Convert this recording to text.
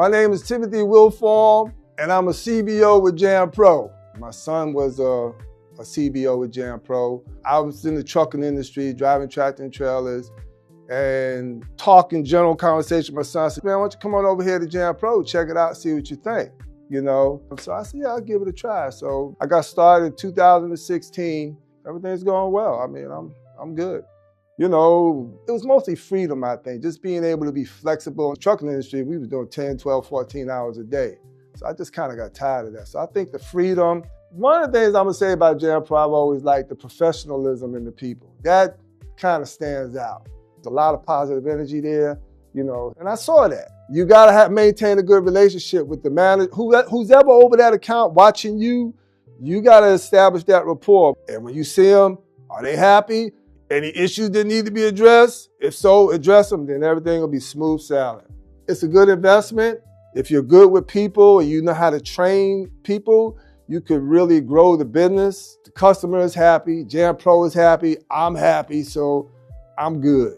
My name is Timothy Wilform, and I'm a CBO with Jam Pro. My son was a CBO with Jam Pro. I was in the trucking industry, driving tractor and trailers, and talking general conversation with my son. I said, man, why don't you come on over here to Jam Pro, check it out, see what you think, you know? So I said, yeah, I'll give it a try. So I got started in 2016. Everything's going well. I mean, I'm good. You know, it was mostly freedom, I think, just being able to be flexible. In the trucking industry, we were doing 10, 12, 14 hours a day. So I just kind of got tired of that. So I think the freedom, one of the things I'm gonna say about Jam Pro, I've always liked the professionalism in the people. That kind of stands out. There's a lot of positive energy there, you know, and I saw that. You gotta maintain a good relationship with the manager, who's ever over that account watching you. You gotta establish that rapport. And when you see them, are they happy? Any issues that need to be addressed? If so, address them, then everything will be smooth sailing. It's a good investment. If you're good with people and you know how to train people, you could really grow the business. The customer is happy, Jam Pro is happy, I'm happy, so I'm good.